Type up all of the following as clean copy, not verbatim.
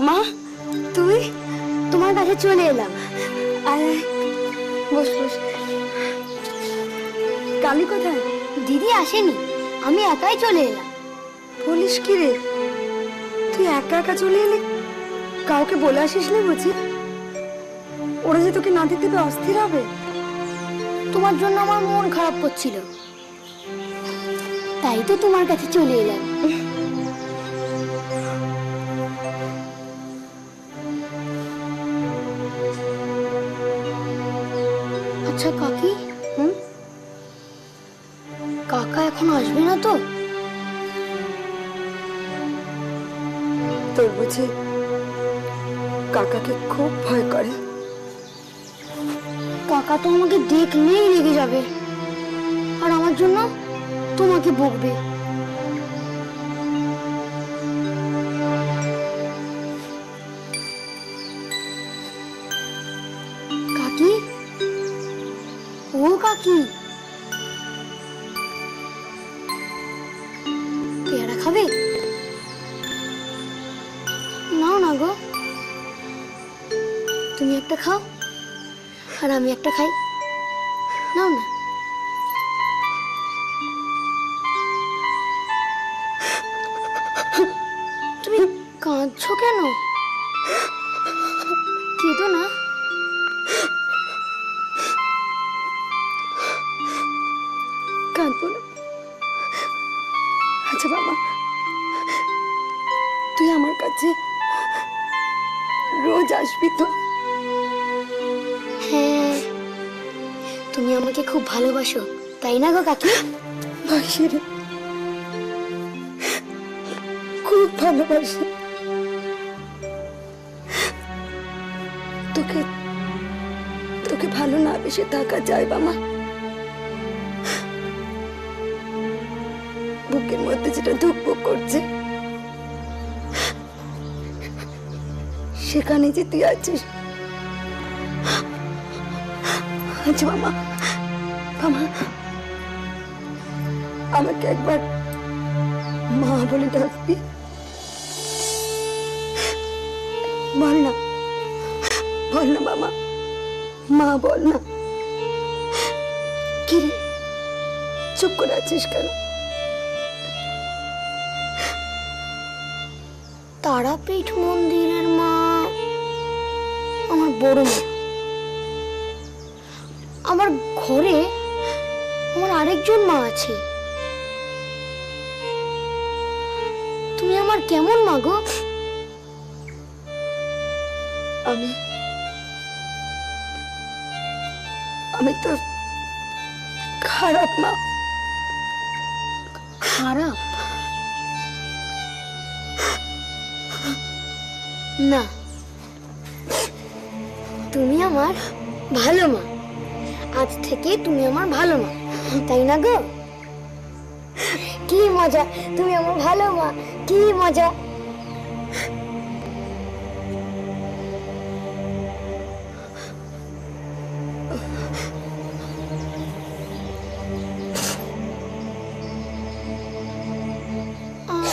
মা তুই? তোমার কাছে চলে এলাম। আয় আয়, বস বস। কালি কোথায়? দিদি আসেনি, আমি একাই চলে এলাম। বলিস কি রে, তুই একা একা চলে এলি? কাউকে বলে আসিস না বুঝি? ওরা যে তোকে না দেখতে পেয়ে অস্থির হবে। তোমার জন্য আমার মন খারাপ করছিল, তাই তো তোমার কাছে চলে এলাম। আচ্ছা কাকি, কাকা এখন আসবে না তো? তোর বুঝি কাকাকে খুব ভয় করে? কাকা তো আমাকে দেখলেই রেগে যাবে, আর আমার জন্য তোমাকে বকবে। কাকি, ও কাকি, পেয়ারা খাবে? নাও না গো, তুমি একটা খাও আর আমি একটা খাই, নাও না। তুমি কাঁদছো কেন? কেঁদো না। কাঁদবো না। আচ্ছা বাবা, তুই আমার কাছে রোজ আসবি তো? হ্যাঁ, তুমি আমাকে খুব ভালোবাসো, তাই না গো কাকি? বাসি রে, খুব ভালোবাসি তোকে। তোকে ভালো না বেশি থাকা যায় বাবা? বুকের মধ্যে যেটা ধুকপুক করছে, সেখানে যে তুই আছিস। আচ্ছা মামা, মামা আমাকে একবার মা বলে ডাকবি? বল না, বল না মামা, মা বল না। কি রে, চুপ করে আছিস কেন? তারাপীঠ মন্দিরের মা আমার বড় মা। আমার ঘরে আমার আরেকজন মা আছে। তুমি আমার কেমন মা গো? আমি আমি তো খারাপ মা। খারাপ না, তুমি আমার ভালো মা। আজ থেকে তুমি আমার ভালো মা, তাই না গো? কি মজা, তুমি আমার ভালো মা, কি মজা।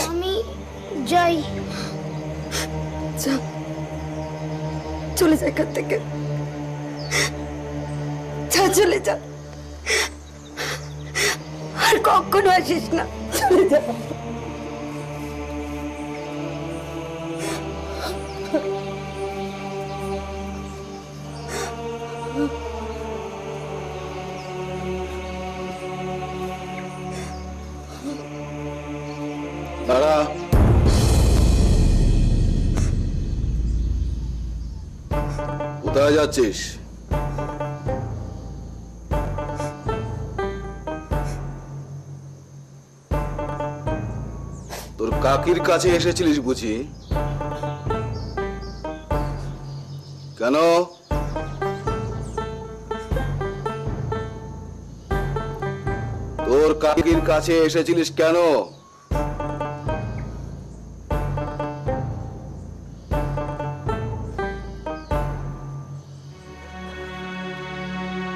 আমি যাই। যা, চলে যা এখান থেকে, যা, চলে যা, আর কখনো আসিস না, চলে যা। দাঁড়া, কোথায় যাচ্ছিস? তোর কাকির কাছে এসেছিলিস বুঝি? কেন? তোর কাকির কাছে এসেছিলিস কেন?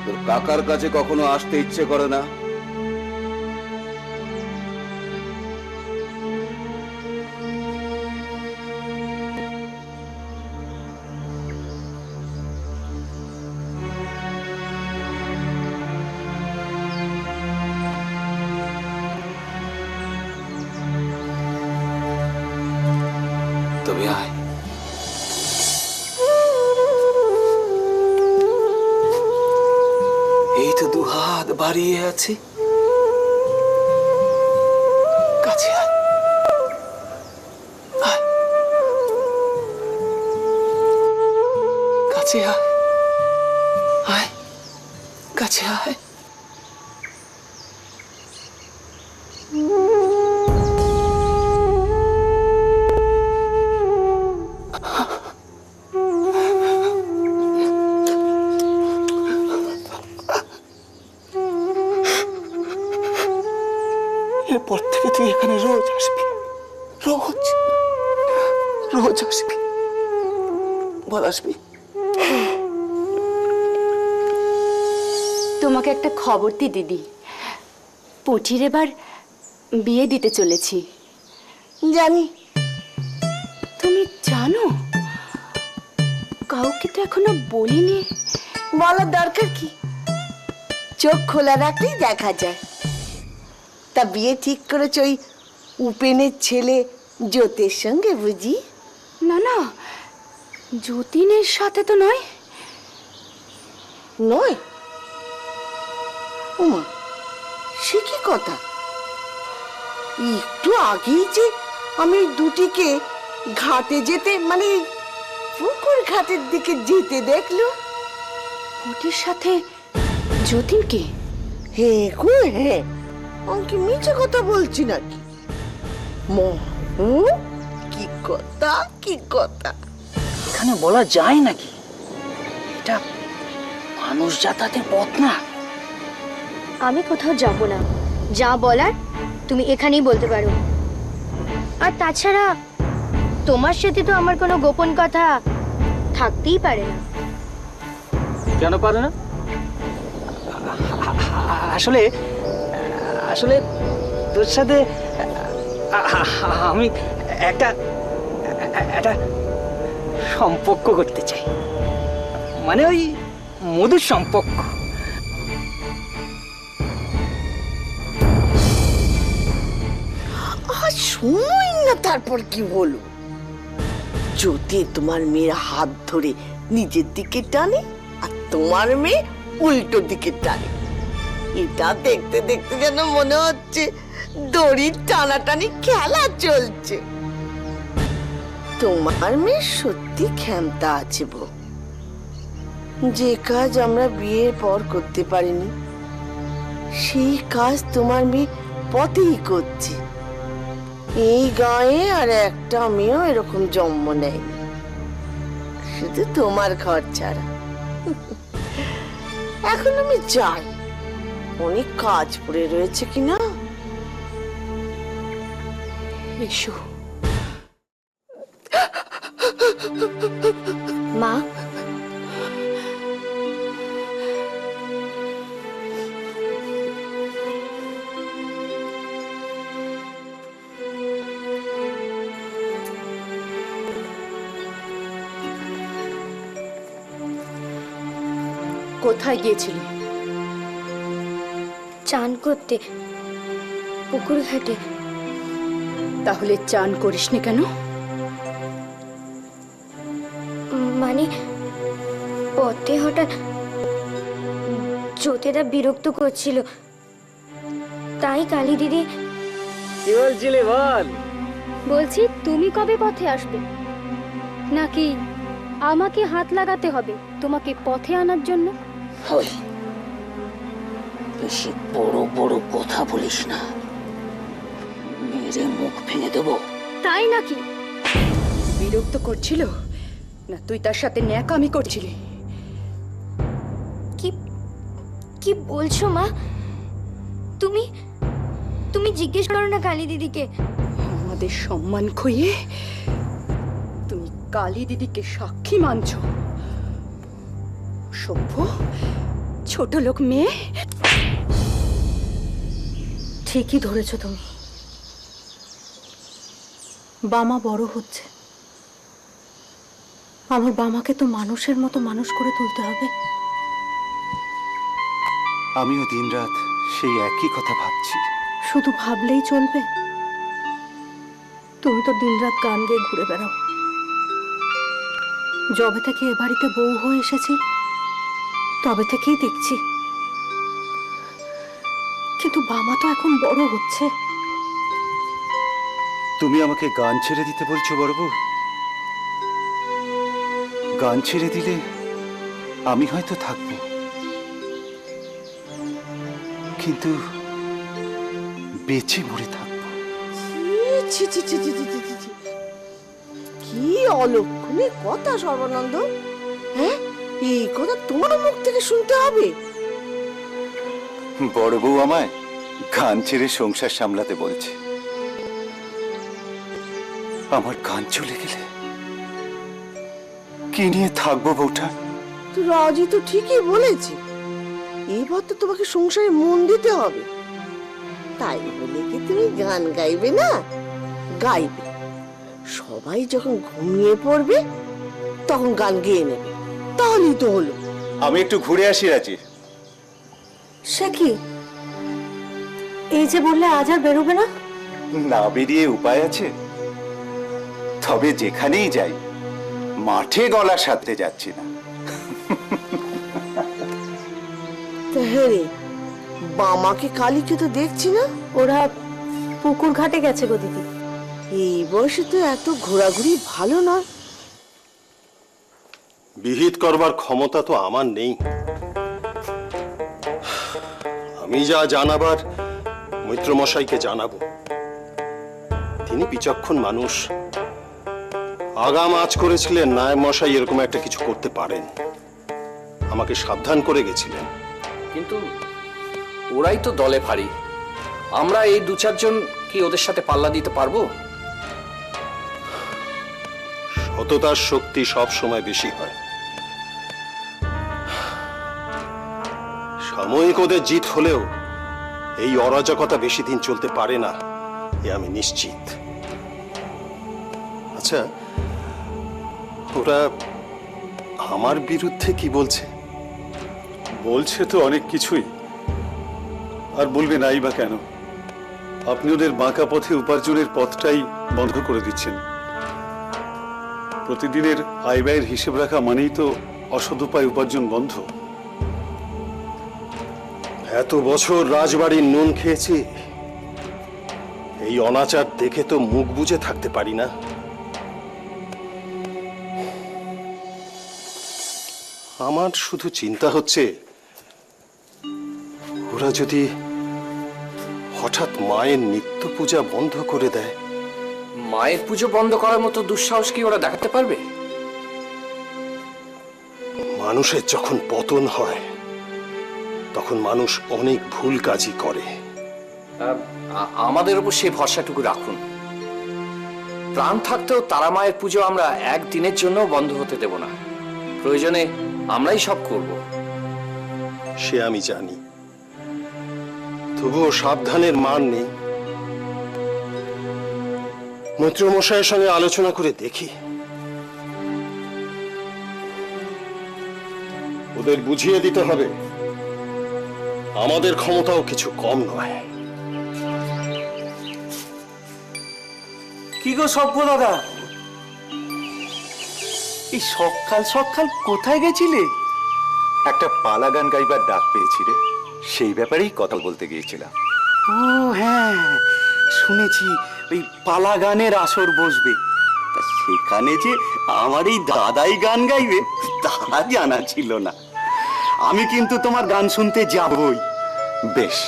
তোর কাকার কাছে কখনো আসতে ইচ্ছে করে না? তবে আয়। এই তো দু হাত বাড়িয়ে আছে, কাছে আয়। আয়। কাছে আয়, আয়, কাছে আয়। এরপর থেকে তুই এখানে রোজ আসবি, রোজ রোজ আসবি, বল আসবি। তোমাকে একটা খবর দি দিদি, পুটির এবার বিয়ে দিতে চলেছি। জানি। তুমি জানো? কাউকে তো এখনো বলিনি। বলার দরকার কি, চোখ খোলা রাখলেই দেখা যায়। তা বিয়ে ঠিক করেছ ওই উপেনের ছেলে জ্যোতির সঙ্গে বুঝি? না না, যতীনের সাথে তো নয়। নয়? ওমা, সে কি কথা! একটু আগেই যে আমি দুটিকে ঘাটে যেতে, মানে পুকুর ঘাটের দিকে যেতে দেখলো। পুটির সাথে যতীনকে? হে গো হ্যাঁ, আমি কি মিছে কথা বলছি নাকি? কি কথা, কি কথা! এখানে বলা যায় নাকি? এটা মানুষ যাতায়াতের পথ না। আমি কোথাও যাব না, যা বলার তুমি এখানেই বলতে পারো। আর তাছাড়া তোমার সাথে তো আমার কোনো গোপন কথা থাকতেই পারে না। কেন পারে না? আসলে আসলে তোর সাথে আমি একটা একটা সম্পর্ক করতে চাই, মানে ওই মধুর সম্পর্ক। শুনুই না, তারপর কি হলো? যদি তোমার মেয়ের হাত ধরে নিজের দিকে টানে আর তোমার মেয়ে উল্টো দিকে টানে, এটা দেখতে দেখতে যেন মনে হচ্ছে দড়ির টানাটানি খেলা চলছে। তোমার মেয়ে সত্যি ক্ষমতা আছে বউ, যে কাজ আমরা বিয়ের পর করতে পারিনি সেই কাজ তোমার মেয়ে পথেই করছে। এই গায়ে আর একটা মেয়েও এরকম জন্ম নেয়নি, শুধু তোমার ঘর ছাড়া। এখন আমি যাই, অনেক কাজ পড়ে রয়েছে কিনা। এসো। মা, কোথায় গিয়েছিলি? চান করতে পুকুর ঘাটে। তাহলে চান করিসনি কেন? মানে পথে হঠাৎ জ্যোতিদা বিরক্ত করছিল, তাই কালী দিদি। কি বলছিলি বল? বলছি তুমি কবে পথে আসবে, নাকি আমাকে হাত লাগাতে হবে তোমাকে পথে আনার জন্য? বেশি বড় বড় কথা বলিস না, মেরে মুখ ভেঙে দেবো। তাই নাকি? বিরক্ত করছিল না তুই তার সাথে ন্যাকামি করছিলি? কি কি বলছো মা? তুমি তুমি জিজ্ঞেস করো না কালী দিদিকে। আমাদের সম্মান খইয়ে তুমি কালী দিদিকে সাক্ষী মানছো? সভ্য ছোট লোক মেয়ে। ঠিকই ধরেছ তুমি। বামা বড় হচ্ছে, আমার বামাকে তো মানুষের মতো মানুষ করে তুলতে হবে। আমিও দিনরাত সেই একই কথা ভাবছি। শুধু ভাবলেই চলবে? তুমি তো দিনরাত গান গেয়ে ঘুরে বেড়াও। যবে থেকে এ বাড়িতে বউ হয়ে এসেছি তবে থেকেই দেখছি, কিন্তু বাবা তো এখন বড় হচ্ছে। তুমি আমাকে গান ছেড়ে দিতে বলছো বড় বউ? গান ছেড়ে দিলে আমি হয়তো থাকবো, কিন্তু বেঁচে মরে থাকবো। ছি ছি ছি ছি ছি ছি ছি ছি। কি অলক্ষণে কথা সর্বানন্দ! হ্যাঁ, এই কথা তোমার মুখ থেকে শুনতে হবে? বড় বউ আমায় গান ছেড়ে সংসার সামলাতে বলছে। আমার গান চলে গেলে কি নিয়ে থাকবো বউটা? তো রাজি তো ঠিকই বলেছে, এবার তো তোমাকে সংসারে মন দিতে হবে। তাই বলে কি তুমি গান গাইবে না? গাইবে। সবাই যখন ঘুমিয়ে পড়বে তখন গান গেয়ে নেবে, তাহলেই তো হলো। আমি একটু ঘুরে আসি রাজি। সে কি, এই যে বললে আজ আর বেরোবে না? না বেরিয়ে উপায় আছে? তবে যেখানেই যাই মাঠে গলার সাথে যাচ্ছি না। তা হ্যাঁ রে, বামাকে কালীকে তো দেখছি না। ওরা পুকুর ঘাটে গেছে গো দিদি। এই বয়সে তো এত ঘোরাঘুরি ভালো নয়। বিহিত করবার ক্ষমতা তো আমার নেই। আমি যা জানাবার মৈত্রমশাইকে জানাবো। তিনি বিচক্ষণ মানুষ, আগাম আঁচ করেছিলেন নায়েব মশাই এরকম একটা কিছু করতে পারেন, আমাকে সাবধান করে গেছিলেন। কিন্তু ওরাই তো দলে ভারী, আমরা এই দু চারজন কি ওদের সাথে পাল্লা দিতে পারবো? সততার শক্তি সব সময় বেশি হয়। সাময়িক ওদের জিত হলেও এই অরাজকতা বেশি দিন চলতে পারে না, এ আমি নিশ্চিত। আচ্ছা, ওরা আমার বিরুদ্ধে কি বলছে? বলছে তো অনেক কিছুই, আর বলবে নাই বা কেন? আপনি ওদের বাঁকা পথে উপার্জনের পথটাই বন্ধ করে দিচ্ছেন। প্রতিদিনের আয় ব্যয়ের হিসেব রাখা মানেই তো অসৎ উপায় উপার্জন বন্ধ। এত বছর রাজবাড়ির নুন খেয়েছি, এই অনাচার দেখে তো মুখ বুজে থাকতে পারি না। আমার শুধু চিন্তা হচ্ছে, ওরা যদি হঠাৎ মায়ের নিত্য পূজা বন্ধ করে দেয়। মায়ের পুজো বন্ধ করার মতো দুঃসাহস কি ওরা দেখাতে পারবে? মানুষের যখন পতন হয় তখন মানুষ অনেক ভুল কাজই করে। আমাদের উপর সেই ভরসাটুকু রাখুন। প্রাণ থাকতেও তারা মায়ের পুজো আমরা একদিনের জন্য বন্ধ হতে দেব না। প্রয়োজনে আমরাই সব করব। সে আমি জানি, তবুও সাবধানের মান নেই। মৈত্রমশাইয়ের সঙ্গে আলোচনা করে দেখি। ওদের বুঝিয়ে দিতে হবে আমাদের ক্ষমতাও কিছু কম নয়। কি গো সভ্য দাদা, এই সকাল সকাল কোথায় গেছিলে? একটা পালা গান গাইবার ডাক পেয়েছি রে, সেই ব্যাপারেই কথা বলতে গিয়েছিলাম। ও হ্যাঁ, শুনেছি ওই পালা গানের আসর বসবে। তা সেখানে যে আমার এই দাদাই গান গাইবে তা জানা ছিল না। আমি কিন্তু তোমার গান শুনতে যাবই। বেশ,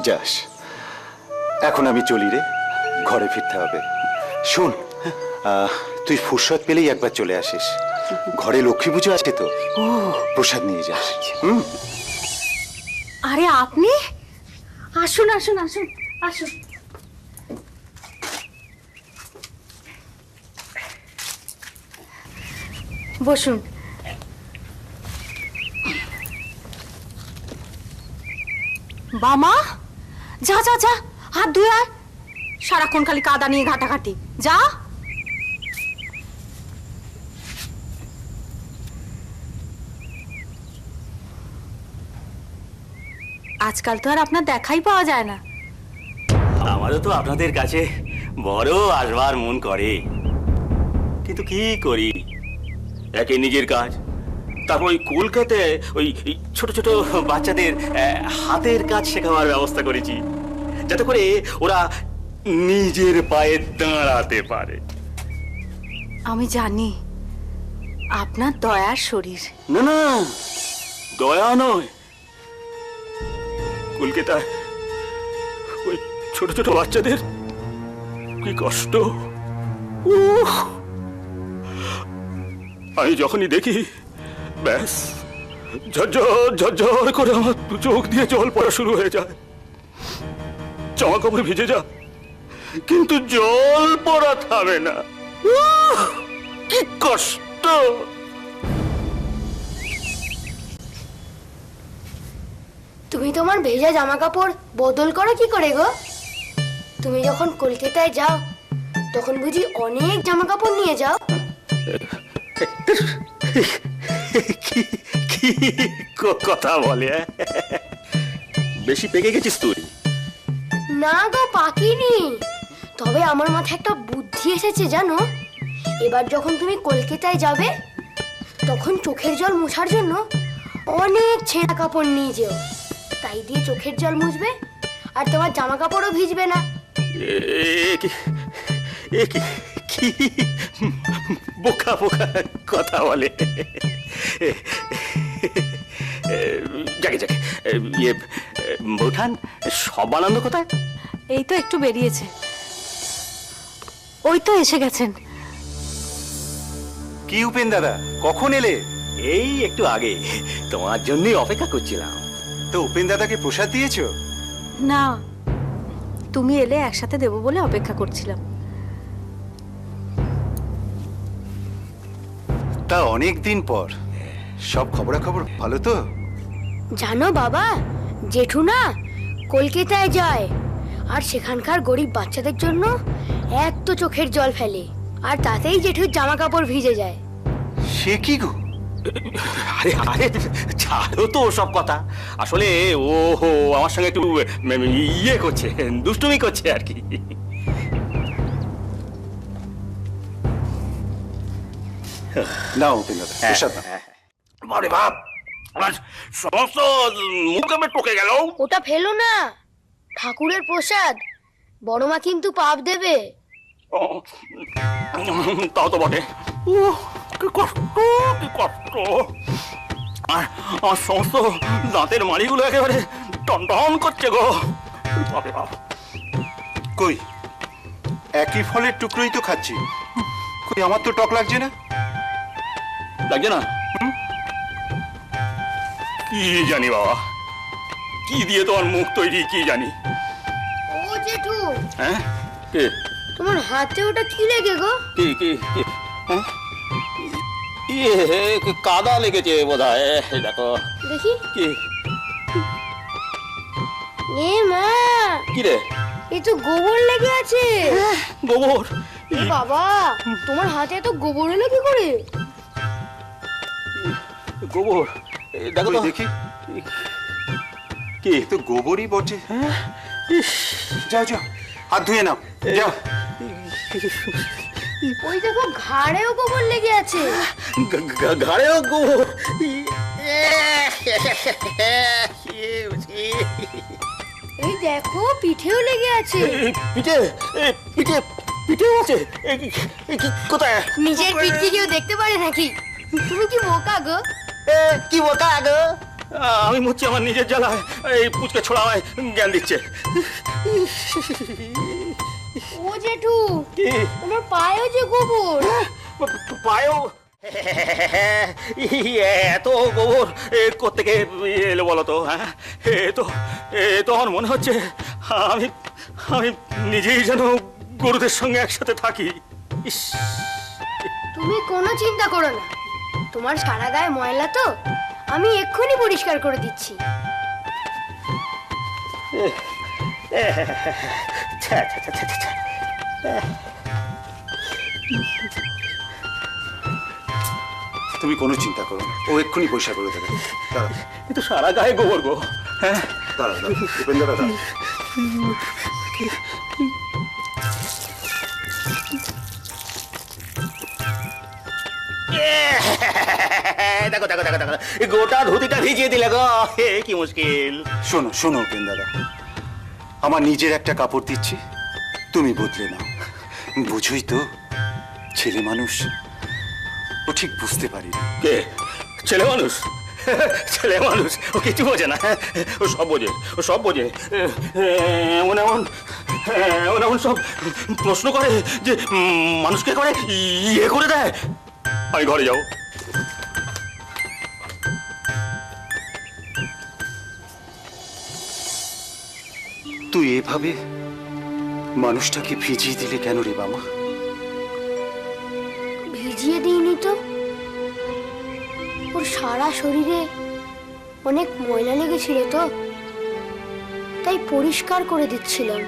যাস। এখন আমি চলি রে, ঘরে ফিরতে হবে। শোন, তুই ফুরসত পেলেই একবার চলে আসিস। ঘরে লক্ষ্মী পুজো আছে তো, প্রসাদ নিয়ে যাস। আরে আপনি আসুন আসুন আসুন আসুন। বসুন। বামা, যা যা যা, হাত ধুয়ে আয়। সারাক্ষণ খালি কাদা নিয়ে ঘাটাঘাটি, যা। আজকাল তো আর আপনার দেখাই পাওয়া যায় না। আমারও তো আপনাদের কাছে বড় আসবার মন করে, কিন্তু কি করি, একে নিজের কাজ, তারপর ওই কলকাতায় ওই ছোট ছোট বাচ্চাদের হাতের কাজ শেখাবার ব্যবস্থা করেছি, যাতে করে ওরা নিজের পায়ে দাঁড়াতে পারে। আমি জানি আপনার দয়ার শরীর। না না, দয়া নয়, কলকাতায় ওই ছোট ছোট বাচ্চাদের কি কষ্ট। উহ! আমি যখনই দেখি, ব্যাস ঝরঝর ঝরঝর করে আমার দু চোখ দিয়ে জল পড়া শুরু হয়ে যায়। জামা কাপড় ভিজে যায়, কিন্তু জল পড়া থামে না। উহ! কি কষ্ট। তুমি তোমার ভেজা জামা কাপড় বদল করো কি করে গো? তুমি যখন কলকাতায় যাও তখন বুঝি অনেক জামা কাপড় নিয়ে যাও? কি কি কথা বলে? বেশি পেকে গেছিস তুই। না গো, পাকিনি। তবে আমার মাথায় একটা বুদ্ধি এসেছে জানো। এবার যখন তুমি কলকাতায় যাবে তখন চোখের জল মোছার জন্য অনেক ছেঁড়া কাপড় নিয়ে যেও। তাই দিয়ে চোখের জল মুছবে আর তোমার জামা কাপড়ও ভিজবে না। কি বোকা বোকা কথা বলে। যাকে যাকে ইয়ে বৌঠান, সব আনন্দ কোথায়? এই তো একটু বেরিয়েছে, ওই তো এসে গেছেন। কি উপেন দাদা, কখন এলে? এই একটু আগে, তোমার জন্যই অপেক্ষা করছিলাম। তো উপেন দাদাকে প্রসাদ দিয়েছো? না, তুমি এলে একসাথে দেবো বলে অপেক্ষা করছিলাম। তা অনেক দিন পর, সব খবরাখবর ভালো তো? জানো বাবা, জেঠু না কলকাতায় যায় আর সেখানকার গরিব বাচ্চাদের জন্য এক তো চোখের জল ফেলে, আর তাতেই জেঠুর জামা কাপড় ভিজে যায়। সে কি গো? আরে আরে ছাড়ো তো সব কথা। আসলে ও আমার সঙ্গে একটু ইয়ে করছে, দুষ্টুমি করছে আর কি। না উপেন দাদা, প্রসাদ নাও। বারে বাপ, আমার সমস্ত মুখে টকে গেল। ওটা ফেলো না, ঠাকুরের প্রসাদ। বড় মা কিন্তু পাপ দেবে। তাও তো বটে। কি কষ্ট, কি কষ্ট। আর আমার সমস্ত দাঁতের মাড়িগুলো একেবারে টনটন করছে গো। বাপরে বাপ। কই, একই ফলের টুকরোই তো খাচ্ছি। কই, আমার তো টক লাগছে না। লাগছে না? কি জানি বাবা, কি দিয়ে তোমার মুখ তৈরি কি জানি। ও জেঠু, হ্যাঁ কে? তোমার হাতে ওটা কি লেগে গো? কি কি কি? হ্যাঁ? ইয়ে কাদা লেগেছে বোধহয়, দেখো। দেখি। কি এ মা, কি রে? এ তো গোবর লেগে আছে। গোবর? এ বাবা, তোমার হাতে এত গোবর এলো কি করে? গোবর? দেখো তো দেখি। কি? এ তো গোবরই বটে। যাও যাও, হাত ধুয়ে নাও, যাও। ওই দেখো, ঘাড়েও গোবর লেগে আছে। ঘাড়েও গোবর? এই দেখো, পিঠেও লেগে আছে। পিঠে? পিঠে? পিঠেও আছে? কোথায়? নিজের পিঠ কি কেউ দেখতে পারে নাকি? তুমি কি বোকা গো? কি বোকা গো? আমি মুচ্ছি আমার নিজের জ্বালায়, এই পুচকে ছোড়া আমায় জ্ঞান দিচ্ছে। ও জেঠু, কি? তোমার পায়েও যে গোবর। পায়েও? এত গোবর কোত্থেকে এলো বলো তো? হ্যাঁ, এ তো আমার মনে হচ্ছে আমি আমি নিজেই যেন গরুদের সঙ্গে একসাথে থাকি। ইস! তুমি কোনো চিন্তা করো না, তোমার সারা গায়ে ময়লা তো আমি এক্ষুনি পরিষ্কার করে দিচ্ছি। তুমি কোনো চিন্তা করো না, ও এক্ষুনি পরিষ্কার করে দেবে। দাঁড়াও, কিন্তু সারা গায়ে গোবর গো। হ্যাঁ, দাঁড়াও দাঁড়াও, উপেন দাদা দাঁড়াও। দেখো দেখো দেখো দেখো এই গোটা ধুতিটা ভিজিয়ে দিলে গো, কি মুশকিল। শোনো শোনো উপেন দাদা, আমার নিজের একটা কাপড় দিচ্ছি, তুমি বদলে নাও। বুঝুই তো, ছেলে মানুষ, ও ঠিক বুঝতে পারি না। কে ছেলে মানুষ? ছেলে মানুষ ও কিছু বোঝে না, ও সব বোঝে, ও সব বোঝে। এমন এমন এমন এমন সব প্রশ্ন করে যে মানুষকে করে ইয়ে করে দেয়। আমি ঘরে যাও। তুই এভাবে মানুষটাকে ভিজিয়ে দিলে কেন রে বাবা? ভিজিয়ে দিইনি তো, ওর সারা শরীরে অনেক ময়লা লেগেছিল তো, তাই পরিষ্কার করে দিচ্ছিলাম।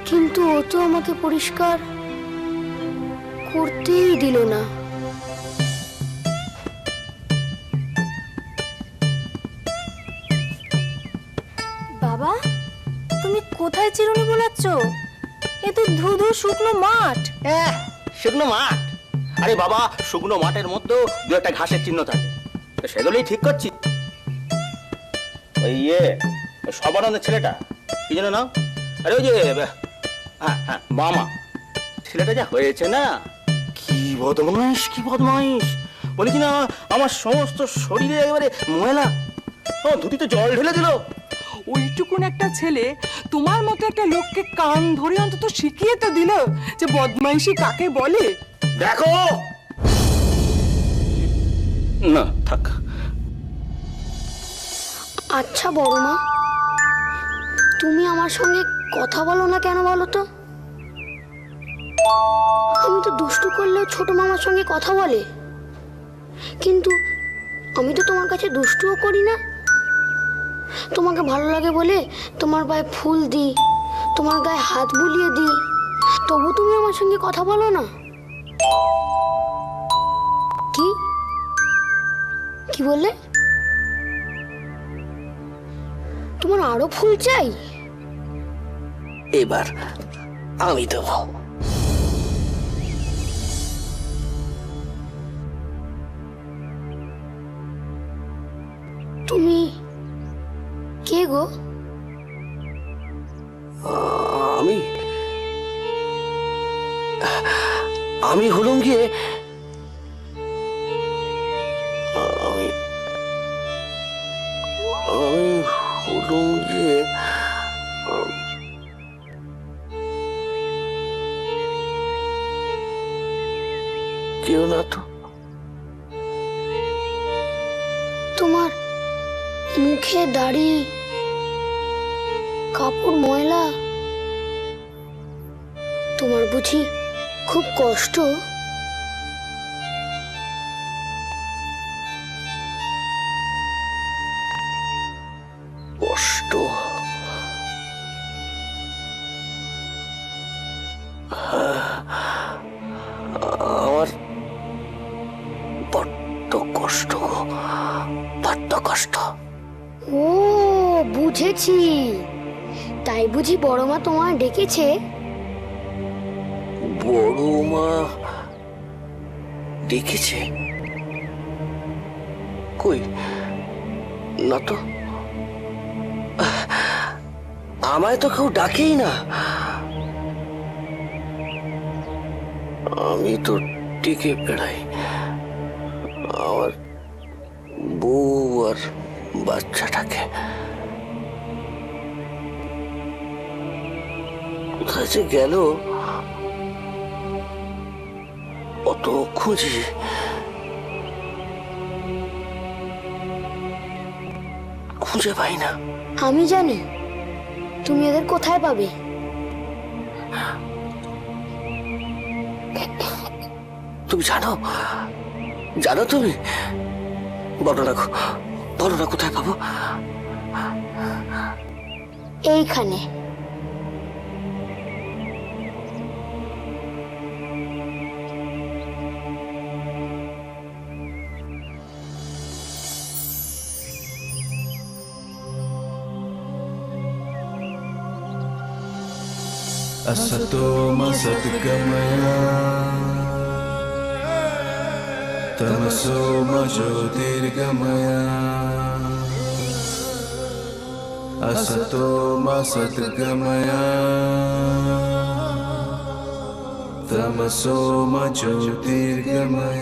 কিন্তু ও তো আমাকে পরিষ্কার করতেই দিল না। বাবা, তুমি কোথায় চিরুনি বোলাচ্ছ? এ তো ধুধু শুকনো মাঠ। শুকনো মাঠ? আরে বাবা, শুকনো মাঠের মধ্যেও দু একটা ঘাসের চিহ্ন থাকে, তো সেগুলোই ঠিক করছি। ওই সবানন্দের ছেলেটা কি যেন নাম? আরে ওই যে হ্যাঁ হ্যাঁ মামা, ছেলেটা যা হয়েছে না, কি বদমাইশ কি বদমাইশ! বলি কি না, আমার সমস্ত শরীরে একেবারে ময়লা, ও ধুতিতে জল ঢেলে দিল। ওইটুকুন একটা ছেলে তোমার মতো একটা লোককে কান ধরে অন্তত শিখিয়ে তো দিল যে বদমাইশি কাকে বলে। দেখো না থাক। আচ্ছা বড় মা, তুমি আমার সঙ্গে কথা বলো না কেন বলো তো? আমি তো দুষ্টু করলেও ছোট মামার সঙ্গে কথা বলে, কিন্তু আমি তো তোমার কাছে দুষ্টুও করি না। তোমাকে ভালো লাগে বলে তোমার গায়ে ফুল দিই, তোমার গায়ে হাত বুলিয়ে দিই, তবু তুমি আমার সঙ্গে কথা বলো না। কি কি বললে? তোমার আরো ফুল চাই? এবার আমি দেবো। তুমি কে গো? আমি হলুম গিয়ে হলুম গিয়ে কেউ না তো। তোমার মুখে দাড়ি, কাপড় ময়লা, তোমার বুঝি খুব কষ্ট? কষ্ট? আমার বড্ড কষ্ট গো, বড্ড কষ্ট। ও বুঝেছি, তাই বুঝি বড় মা তোমায় ডেকেছে? বড় মা ডেকেছে? কই না তো, আমায় তো কেউ ডাকেই না। আমি তো টিকে বেড়াই, আমার বউ আর বাচ্চাটাকে। কোথায় যে গেল, অত খুঁজি, খুঁজে পাই না। আমি জানি তুমি এদের কোথায় পাবে। তুমি জানো? জানো তুমি? বলো না, বলো না কোথায় পাবো? এইখানে। असतो मा सद्गमय तमसो मा ज्योतिर्गमय असतो मा सद्गमय तमसो मा ज्योतिर्गमय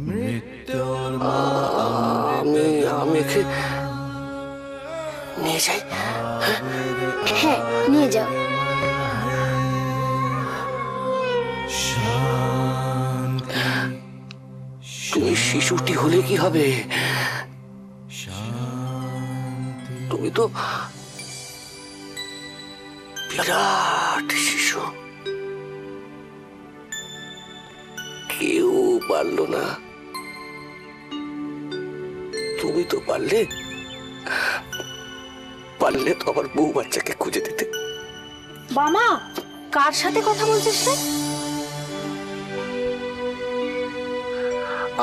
मृत्योर्मा আমি কি নিয়ে যাই? হ্যাঁ নিয়ে যাও। তুমি শিশুটি হলে কি হবে? তুমি তো বিরাট শিশু, কেউ পারলো না, তুমি তো পারলে। পারলে তো আমার বউ বাচ্চাকে খুঁজে দিতে। বাবা কার সাথে কথা বলছিস রে?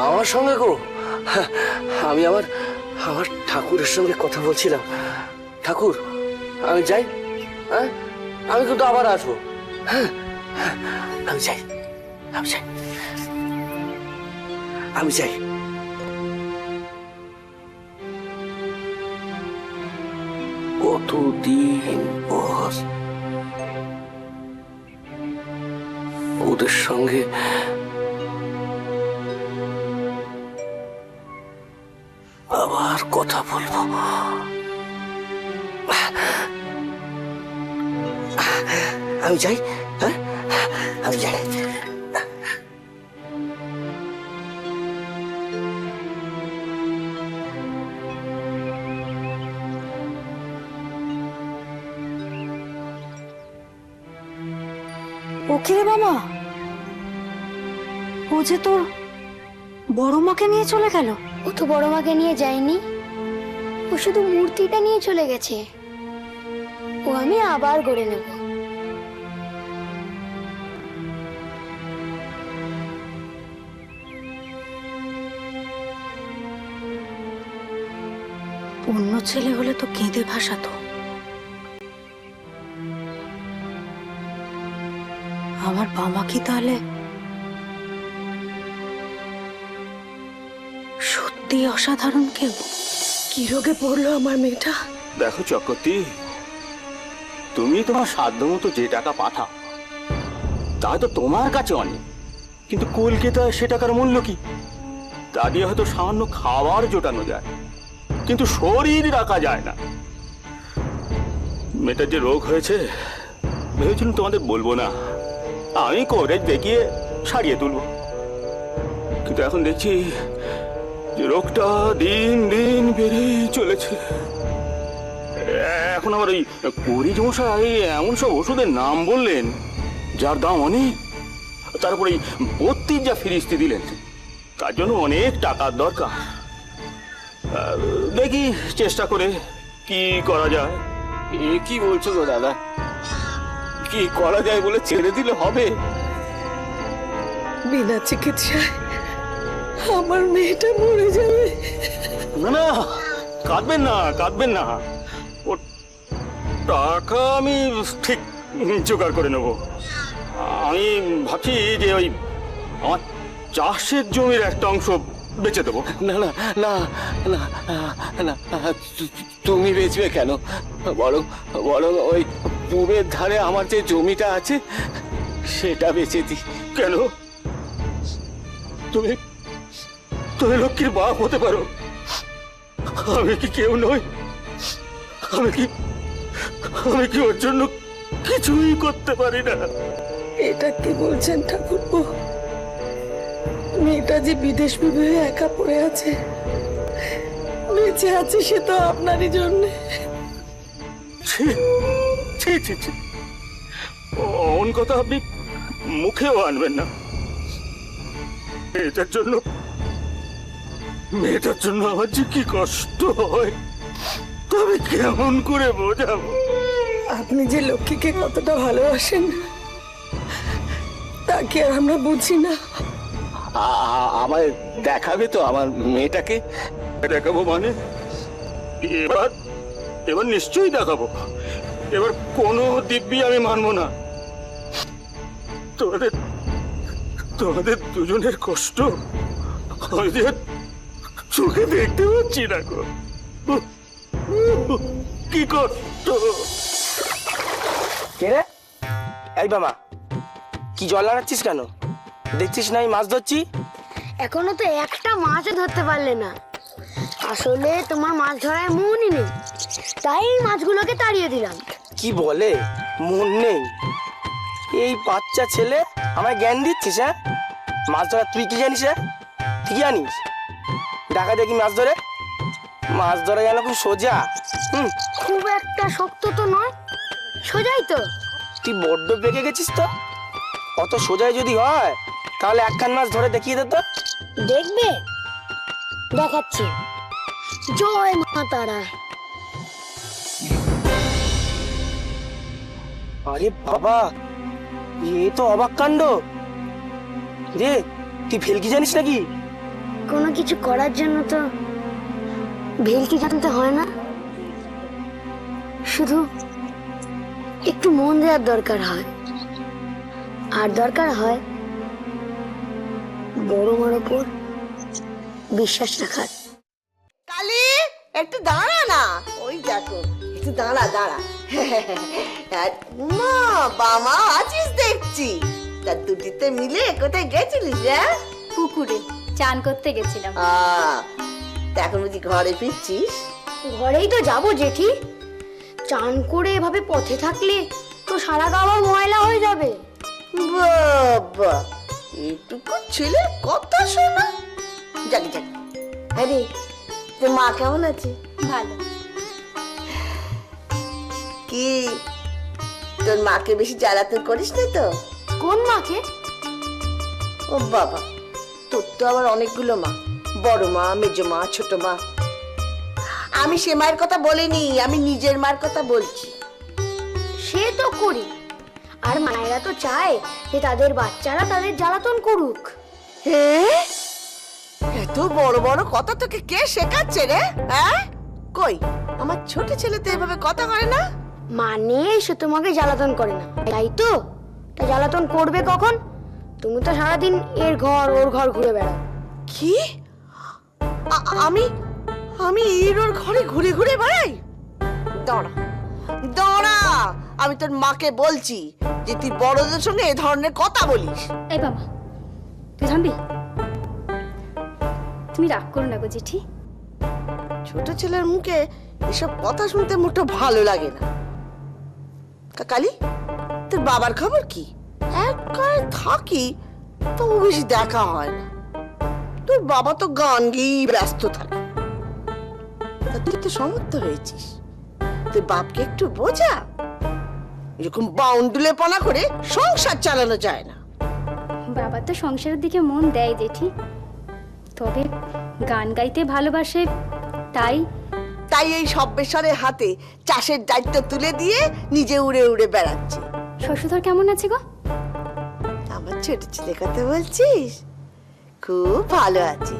আমার সঙ্গে গো? আমি আমার ঠাকুরের সঙ্গে কথা বলছিলাম। ঠাকুর, আমি যাই, হ্যাঁ? আমি কিন্তু আবার আসবো। হ্যাঁ, আমি যাই, আমি যাই, আমি যাই। কতদিন পর ওদের সঙ্গে আবার কথা বলবো। আমি যাই, হ্যাঁ, আমি যাই। ওকে রে বাবা, ও যে তোর বড় মাকে নিয়ে চলে গেল। ও তো বড় মাকে নিয়ে যায়নি, ও শুধু মূর্তিটা নিয়ে চলে গেছে। ও আমি আবার গড়ে নেব। অন্য ছেলে হলে তো কেঁদে ভাসাতো, আমার বাবা কি তাহলে সত্যি অসাধারণ কেউ? কি রোগে পড়লো আমার মেয়েটা? দেখো চক্রবর্তী, তুমি তোমার সাধ্য মতো যে টাকা পাঠাও তা তো তোমার কাছে অনেক, কিন্তু কলকাতায় সে টাকার মূল্য কি? তা দিয়ে হয়তো সামান্য খাবার জোটানো যায়, কিন্তু শরীর রাখা যায় না। মেয়েটার যে রোগ হয়েছে ভেবেছিলাম তোমাদের বলবো না, আমি কভারেজ দেখিয়ে সারিয়ে তুলবো, কিন্তু এখন দেখছি যে রোগটা দিন দিন বেড়েই চলেছে। এখন আবার ওই করিজ মশাই এমন সব ওষুধের নাম বললেন যার দাম অনেক, তারপরে 32 যা ফিরিস্তি দিলেন, তার জন্য অনেক টাকার দরকার। দেখি চেষ্টা করে কি করা যায়। কি বলছো গো দাদা? কি করা যায় বলে ছেড়ে দিলে হবে? বিনা চিকিৎসায় আমার মেয়েটা মরে যাবে। না না, কাঁদবেন না, কাঁদবেন না। ও টাকা আমি ঠিক জোগাড় করে নেব। আমি ভাবছি যে ওই আমার চাষের জমির একটা অংশ বেচে দেবো। না না না না না, তুমি বেচবে কেন? বরং বরং ওই পূবের ধারে আমার যে জমিটা আছে সেটা বেচে দিই। কেন? তুমি তুমি লক্ষ্মীর বাপ হতে পারো, আমি কি কেউ নই? আমি কি ওর জন্য কিছুই করতে পারি না? এটা কি বলছেন ঠাকুরপো? মেয়েটা যে বিদেশ বিভুয়ে একা পড়ে আছে, বেঁচে আছে সে তো আপনারই জন্য। ছি ছি ছি ছি, অন কথা আপনি মুখেও আনবেন না। মেয়েটার জন্য আমার যে কি কষ্ট হয় তবে কেমন করে বোঝাবো? আপনি যে লক্ষ্মীকে কতটা ভালোবাসেন তা কি আর আমরা বুঝি না? আমায় দেখাবে তো আমার মেয়েটাকে? দেখাবো মানে? এবার নিশ্চয়ই দেখাবো, এবার কোনো দিব্যি আমি মানবো না। তোমাদের তোমাদের দুজনের কষ্ট আমি যে চোখে দেখতে পাচ্ছি না গো। কি কষ্ট! কে রে? এই বাবা, কি জল লাগাচ্ছিস কেন? দেখছিস না আমি মাছ ধরছি? এখনো তো একটা মাছও ধরতে পারলে না। আসলে তোমার মাছ ধরায় মনই নেই, তাই এই মাছগুলোকে তাড়িয়ে দিলাম। কি বলে মন নেই? এই বাচ্চা ছেলে আমায় জ্ঞান দিচ্ছিস? হ্যাঁ, মাছ ধরা তুই কি জানিস? হ্যাঁ, তুই কি জানিস? দেখা দেখি মাছ ধরে, মাছ ধরা যেন খুব সোজা। খুব একটা শক্ত তো নয়, সোজাই তো। তুই বড্ড পেকে গেছিস তো। অত সোজাই যদি হয় তাহলে একখান মাছ ধরে দেখিয়ে দে তো। দেখবে, দেখাচ্ছি। জয় মা তারা। আরে বাবা, এ তো অবাক কাণ্ড রে। তুই ভেলকি জানিস নাকি? কোনো কিছু করার জন্য তো ভেলকি জানতে হয় না, শুধু একটু মন দেওয়ার দরকার হয়। আর দরকার হয় বড় মার ওপর বিশ্বাস রাখার। কালি, একটু দাঁড়া না। ওই দেখো, একটু দাঁড়া দাঁড়া। মা বাবা আছিস দেখছি। তা দুটিতে মিলে কোথায় গেছিলিস? পুকুরে চান করতে গেছিলাম। তা এখন বুঝি ঘরে ফিরছিস? ঘরেই তো যাবো জেঠি। চান করে এভাবে পথে থাকলে তো সারা গা আবার ময়লা হয়ে যাবে। বাবা, এটুকু ছেলের কথা শোনা। যাকে যাকে। আরে তোর মা কেমন আছে? ভালো। কি তোর মাকে বেশি জ্বালাতন করিস না তো? কোন মাকে? ও বাবা, তোর তো আবার অনেকগুলো মা, বড় মা, মেজো মা, ছোট মা। আমি সে মায়ের কথা বলিনি, আমি নিজের মার কথা বলছি। সে তো করি, আর মায়েরা তো চায় যে তাদের বাচ্চারা তাদের জ্বালাতন করুক। এত বড় বড় কথা তোকে কে শেখাচ্ছে রে? হ্যাঁ, কই আমার ছোট ছেলে তো এভাবে কথা করে না। মানে সে তোমাকে জ্বালাতন করে না, তাই তো? তা জ্বালাতন করবে কখন? তুমি তো সারাদিন এর ঘর ওর ঘর ঘুরে বেড়াও। কি? আমি আমি এর ওর ঘরে ঘুরে ঘুরে বেড়াই? দাঁড়া দাঁড়া, আমি তোর মাকে বলছি যে তুই বড়দের সঙ্গে এ ধরনের কথা বলিস। এই বাবা, তুই থামবি? তুমি রাগ করো না গো জেঠি। ছোট ছেলের মুখে এসব কথা শুনতে মোটেও ভালো লাগে না। কাকালি, তোর বাবার খবর কি? একবারে থাকি তবু বেশি দেখা হয় না। তোর বাবা তো গান গেয়েই ব্যস্ত থাকে। তা তুই তো সমর্থ হয়েছিস, তোর বাপকে একটু বোঝা। এরকম বাউন্ডুলে পনা করে সংসার চালানো যায় না। বাবা তো সংসারের দিকে মন দেয় জেঠি, তবে গান গাইতে ভালোবাসে, তাই তাই এই সব্যেশ্বরের হাতে চাষের দায়িত্ব তুলে দিয়ে নিজে উড়ে উড়ে বেড়াচ্ছে। শ্বশুরধর কেমন আছে গো? আমার ছোট ছেলে কথা বলছিস? খুব ভালো আছে।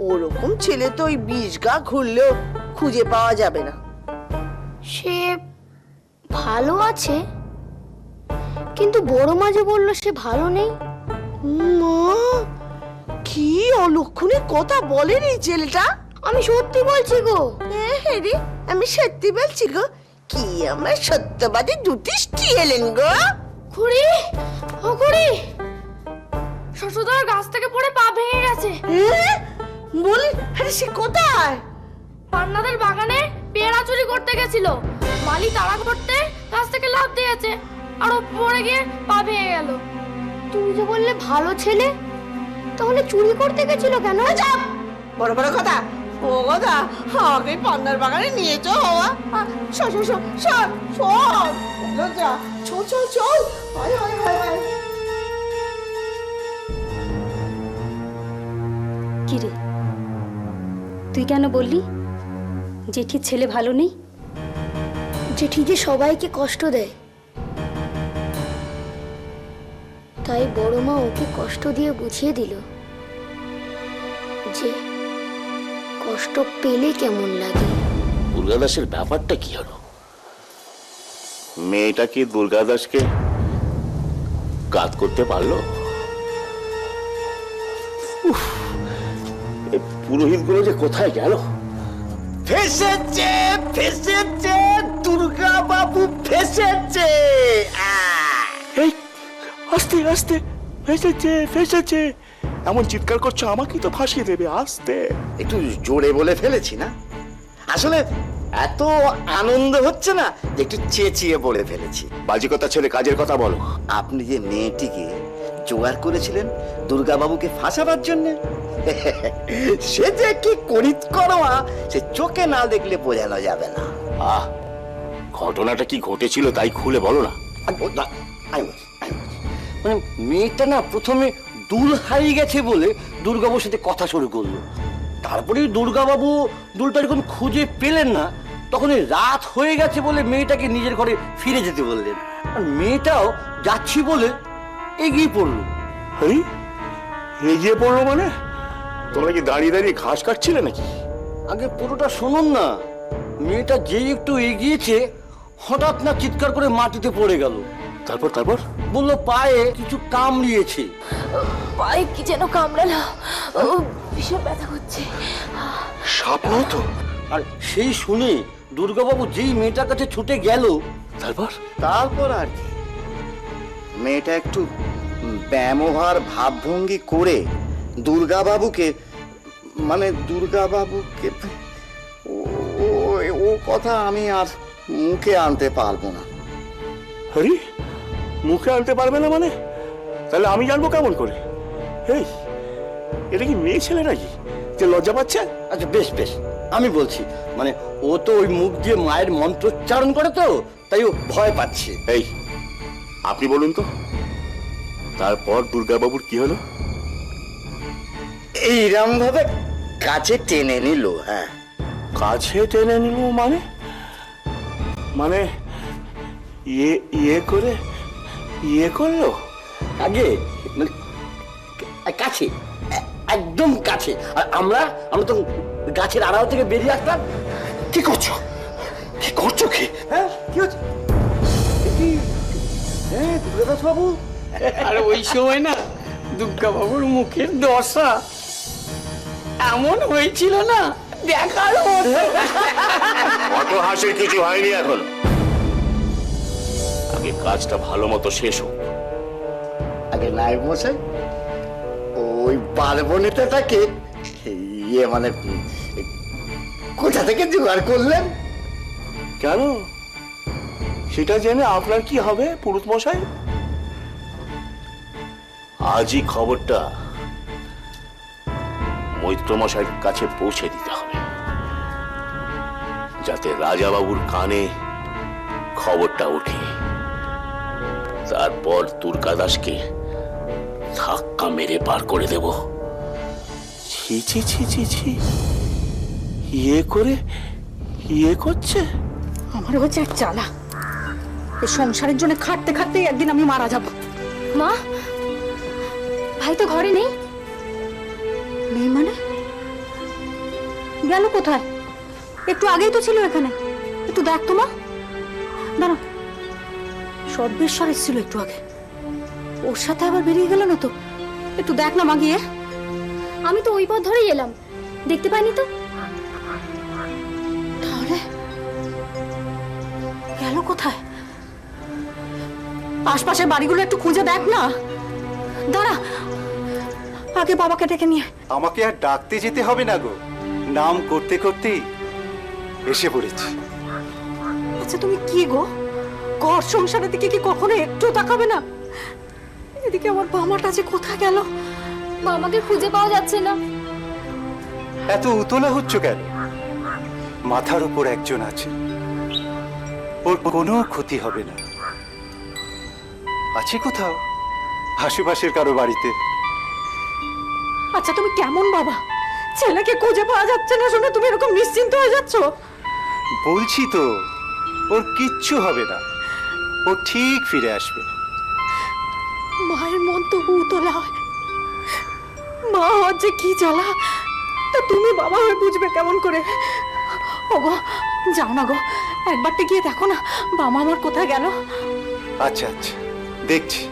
ওরকম ছেলে তো ওই 20 গা ঘুরলেও খুঁজে পাওয়া যাবে না। সে ভালো আছে, কিন্তু বড় মা যে বললো সে ভালো নেই। মা, কি অলক্ষণে কথা বলে রে ছেলেটা। আমি সত্যি বলছি গো। হ্যাঁ রে, আমি সত্যি বলছি গো। কি আমার সত্যবাদী দুটি এলেন গো। খুড়ি, ও খুড়ি, শ্বশুরদার গাছ থেকে পড়ে পা ভেঙে গেছে। বলি, আরে সে কোথায়? পান্নাদের বাগানে পেয়ারা চুরি করতে গেছিল, মালি তাড়া করতে গাছ থেকে লাফ দিয়েছে আর ও পড়ে গিয়ে পা ভেঙে গেল। তুমি যে বললে ভালো ছেলে, তাহলে চুরি করতে গেছিল কেন? বড় বড় কথা, ও কথা আমাকে পান্নার বাগানে নিয়েছো। চল চল চল চল চল যা, চল চল চল। হায় হায় হায় হায়। কি রে, তুই কেন বললি জেঠির ছেলে ভালো নেই? জেঠি যে সবাইকে কষ্ট দেয়, তাই বড় মা ওকে কষ্ট দিয়ে বুঝিয়ে দিল যে কষ্ট পেলে কেমন লাগে। দুর্গাদাসের ব্যাপারটা কি হলো? মেয়েটা কি দুর্গাদাসকে কাজ করতে পারলো? পুরোহিত গুলো যে কোথায় গেল? ফেসেছে ফেসেছে, দুর্গা বাবু ফেসেছে। এই আস্তে আস্তে, ফেসেছে ফেসেছে এমন চিৎকার করছো, আমাকেই তো ফাঁসিয়ে দেবে। আস্তে। একটু জোরে বলে ফেলেছি না, আসলে এত আনন্দ হচ্ছে না যে একটু চেঁচিয়ে বলে ফেলেছি। বাজি কথা ছেড়ে কাজের কথা বলো। আপনি যে মেয়েটিকে জোগাড় করেছিলেন দুর্গাবাবুকে ফাঁসাবার জন্য, সে যে কি করিত করোয়া সে চোখে না দেখলে বোঝানো যাবে না। আহ, ঘটনাটা কি ঘটেছিল তাই খুলে বলো না। মানে মেয়েটা না প্রথমে দুল হারিয়ে গেছে বলে দুর্গাবাবুর সাথে কথা শুরু করলো, তারপরে দুর্গাবাবু দুলটা যখন খুঁজে পেলেন না তখন রাত হয়ে গেছে বলে মেয়েটাকে নিজের ঘরে ফিরে যেতে বললেন, আর মেয়েটাও যাচ্ছি বলে এগিয়ে পড়লো। এই এগিয়ে পড়লো মানে? তোমরা কি দাঁড়িয়ে দাঁড়িয়ে ঘাস কাটছিলে নাকি? আগে পুরোটা শুনুন না। মেয়েটা যেই একটু এগিয়েছে হঠাৎ না চিৎকার করে মাটিতে পড়ে গেল। তারপর তারপর বললো পায়ে কিছু কামড়িয়েছে। পায়ে কি যেন কামড়ালো, ভীষণ ব্যথা করছে। স্বপ্ন তো। আর সেই শুনে দুর্গাবাবু যেই মেয়েটার কাছে ছুটে গেল, তারপর আর কি, মেয়েটা একটু ব্যবহার ভাবভঙ্গি করে দুর্গাবাবুকে ও কথা আমি আর মুখে আনতে পারবো না। হরি, মুখে আনতে পারবে না মানে? তাহলে আমি জানবো কেমন করে? এই, এটা কি মেয়ে ছেলে নাকি যে লজ্জা পাচ্ছে? আচ্ছা বেশ বেশ, আমি বলছি। মানে ও তো ওই মুখ দিয়ে মায়ের মন্ত্রোচ্চারণ করে, তো তাই ও ভয় পাচ্ছে। এই, আপনি বলুন তো, তারপর দুর্গাবাবুর কি হলো? এইরকম ভাবে কাছে টেনে নিল। হ্যাঁ, কাছে টেনে নিল মানে? মানে ইয়ে করলো আগে মানে কাছে, একদম কাছে। আর আমরা তো গাছের আড়াল থেকে বেরিয়ে আসলাম। কি করছো? কি করছো কি? হ্যাঁ, কি হচ্ছে? হ্যাঁ, দুর্গাদাস বাবু। আর ওই সময় না দুর্গা বাবুর মুখের দশা এমন হয়েছিল না, দেখার মতো। অত হাসির কিছু হয়নি এখন, আগে কাজটা ভালো মতো শেষ হোক। আগে নায়ক মশাই ওই পার্বণেটাকে মানে কোথা থেকে জোগাড় করলেন? কেন, সেটা জেনে আপনার কি হবে পুরুত মশাই? আজই খবরটা মৈত্র মশাইয়ের কাছে পৌঁছে দিতে হবে, যাতে রাজাবাবুর কানে খবরটা ওঠে। তারপর দুর্গাদাসকে ধাক্কা মেরে পার করে দেব। ছি ছি ছি ছি ছি, ইয়ে করছে। আমার হচ্ছে এক জ্বালা, এই সংসারের জন্য খাটতে খাটতে একদিন আমি মারা যাব। মা, ভাই তো ঘরে নেই। নেই মানে? গেল কোথায়? একটু আগেই তো ছিল এখানে, একটু দেখ তো মা। দাঁড়া, সর্বেশ্বর এসেছিল একটু আগে, ওর সাথে আবার বেরিয়ে গেল না তো? একটু দেখ না মা গিয়ে। আমি তো ওই পথ ধরেই এলাম, দেখতে পাইনি তো। তাহলে গেল কোথায়? আশপাশের বাড়িগুলো একটু খুঁজে দেখ না। দাঁড়া, আগে বাবাকে ডেকে নিয়ে। আমাকে আর ডাকতে যেতে হবে না গো, নাম করতে করতেই এসে পড়েছি। আচ্ছা তুমি কি গো, ঘর সংসারের দিকে কি কখনো একটু তাকাবে না? এদিকে আমার বামাটা যে কোথায় গেল? মামাকে খুঁজে পাওয়া যাচ্ছে না। এত উতলা হচ্ছ কেন? মাথার উপর একজন আছে, ওর কোনো ক্ষতি হবে না। আছে কোথাও আশেপাশের কারো বাড়িতে। আচ্ছা তুমি কেমন বাবা, ছেলেকে খুঁজে পাওয়া যাচ্ছে না শুনে তুমি এরকম নিশ্চিন্ত হয়ে যাচ্ছ? বলছি তো, ওর কিচ্ছু হবে না, ও ঠিক ফিরে আসবে। মায়ের মন তো উতলা হয়, মা হওয়ার যে কি জ্বালা, তা তুমি বাবা হয়ে বুঝবে কেমন করে? ওগো যাও না গো, একবারটা গিয়ে দেখো না বাবা আমার কোথায় গেল। আচ্ছা আচ্ছা, দেখছি,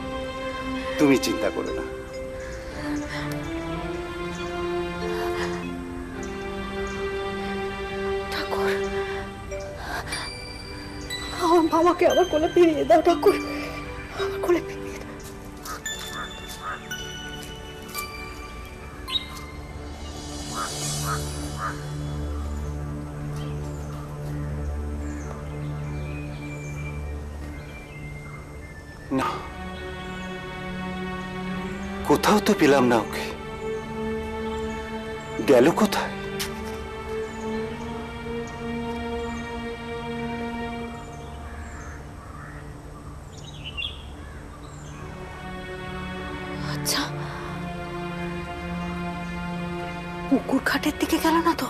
তুমি চিন্তা করো না। ঠাকুর, আমার বাবাকে আমার কোলে ফিরিয়ে দাও ঠাকুর, আমার কোলে ফিরিয়ে দাও। না, কোথাও তো পেলাম না ওকে। গেল কোথায়? আচ্ছা, পুকুর ঘাটের দিকে গেল না তো?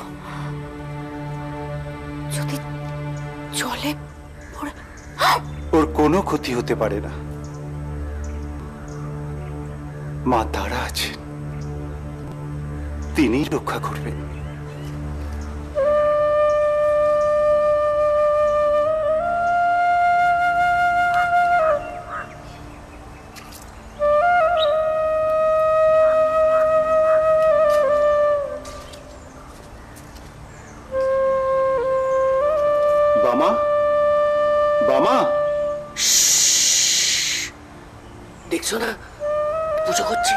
যদি জলে পড়ে, ওর কোনো ক্ষতি হতে পারে না। মা তারা আছেন, তিনিই রক্ষা করবেন। বামা, বামা, দেখছো না পুজো করছি।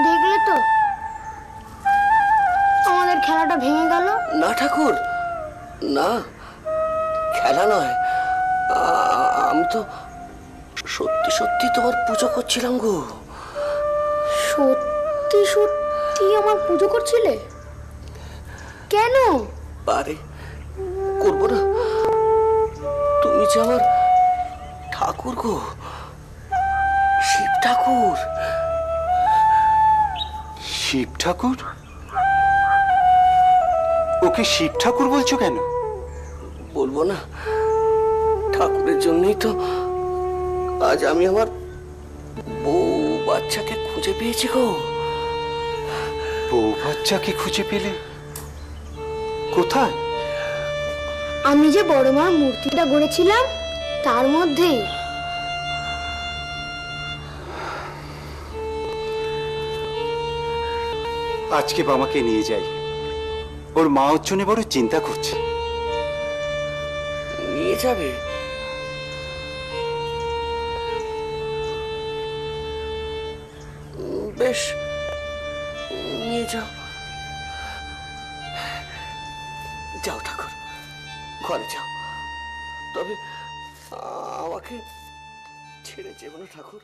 দেখলে তো আমাদের খেলাটা ভেঙে গেল। না ঠাকুর, না, খেলা নয়, আমি তো সত্যি সত্যি তোমার পুজো করছিলাম গো। সত্যি সত্যি আমার পুজো করছিলে? কেন? পারে করবো না? তুমি যে আমার ঠাকুর গো, শিব ঠাকুর। শিব ঠাকুর? ওকে শিব ঠাকুর বলছো কেন? বলবো না, ঠাকুরের জন্যই তো আজ আমি আমার বউ বাচ্চাকে খুঁজে পেয়েছি গো। বউ বাচ্চাকে খুঁজে পেলে? কোথায়? আমি যে বড় মার মূর্তিটা গড়েছিলাম তার মধ্যেই। আজকে বামাকে নিয়ে যাই, ওর মা ওর জন্য বড় চিন্তা করছে। নিয়ে যাবে? বেশ, নিয়ে যাও। যাও ঠাকুর, ঘরে যাও। তবে আমাকে ছেড়ে যেও না ঠাকুর।